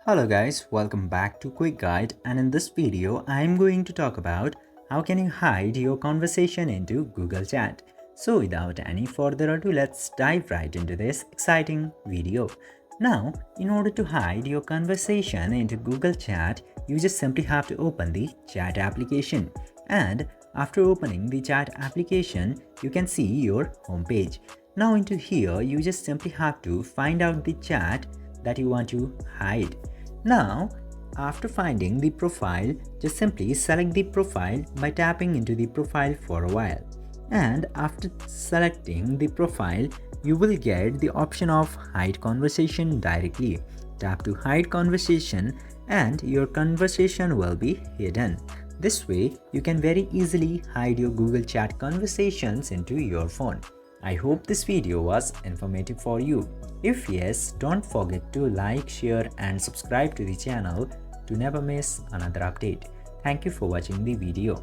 Hello guys, welcome back to Quick Guide, and in this video I am going to talk about how can you hide your conversation into Google Chat. So without any further ado, let's dive right into this exciting video. Now, in order to hide your conversation into Google Chat, you just simply have to open the chat application, and after opening the chat application, you can see your homepage. Now into here, you just simply have to find out the chat that you want to hide. Now, after finding the profile, just simply select the profile by tapping into the profile for a while. And after selecting the profile, you will get the option of hide conversation directly. Tap to hide conversation and your conversation will be hidden. This way, you can very easily hide your Google Chat conversations into your phone. I hope this video was informative for you. If yes, don't forget to like, share and subscribe to the channel to never miss another update. Thank you for watching the video.